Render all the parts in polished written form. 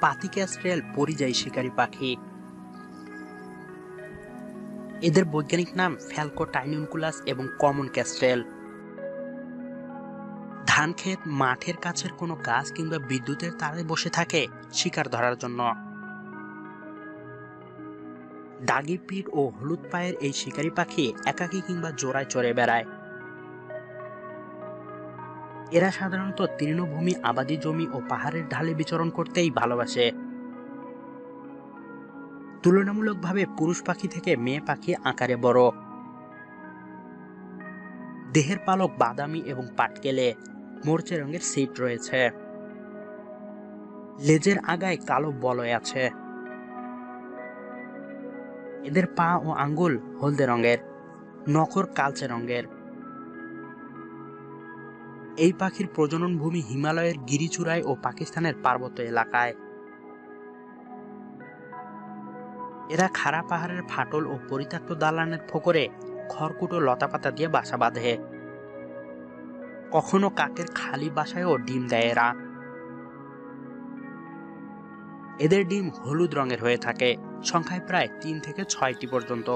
পাতি কেস্ট্রেল পরিযায়ী শিকারী পাখি। এদের বৈজ্ঞানিক নাম ফ্যালকো, টাইনুনকুলাস এবং কমন কেস্ট্রেল। ধান ক্ষেত, মাঠের কাছের কোনো গাছ কিংবা বিদ্যুতের তারে বসে থাকে শিকার ধরার জন্য। দাগি পিঠ ও হলুদ পায়ের এই শিকারী পাখি একাকী কিংবা জোড়ায় চড়ে বেড়ায়। এরা সাধারণত তৃণভূমি, আবাদি জমি ও পাহাড়ের ঢালে বিচরণ করতেই ভালোবাসে। তুলনামূলকভাবে পুরুষ পাখি থেকে মেয়ে পাখি আকারে বড়। দেহের পালক বাদামি এবং পাটকেলে, মরচে রঙের সিট রয়েছে। লেজের আগায় কালো বলয় আছে। এদের পা ও আঙ্গুল হলদে রঙের, নখর কালচে রঙের। এই পাখির প্রজনন ভূমি হিমালয়ের গিরিচূড়ায় ও পাকিস্তানের পার্বত্য এলাকায়। এরা খাড়া পাহাড়ের ফাটল ও পরিত্যক্ত দালানের ফোকরে খড়কুটো লতাপাতা দিয়ে বাসা বাঁধে। কখনো কাকের খালি বাসায়ও ডিম দেয় এরা। এদের ডিম হলুদ রঙের হয়ে থাকে, সংখ্যায় প্রায় 3 থেকে 6টি পর্যন্ত।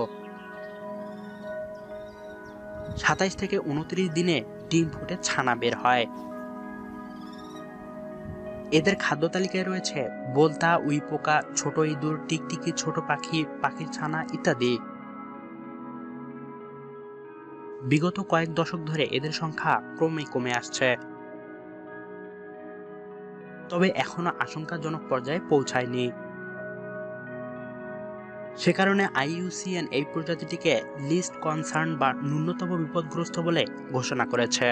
27 থেকে 29 দিনে ডিম ফুটে ছানা বের হয়। এদের খাদ্য তালিকায় রয়েছে বোলতা, উইপোকা, ছোট ইঁদুর, টিকটিকি, ছোট পাখি, পাখির ছানা ইত্যাদি। বিগত কয়েক দশক ধরে এদের সংখ্যা ক্রমেই কমে আসছে, তবে এখনো আশঙ্কাজনক পর্যায়ে পৌঁছায়নি। সে কারণে IUCN এই প্রজাতিটিকে লিস্ট কনসার্ন বা ন্যূনতম বিপদগ্রস্ত বলে ঘোষণা করেছে।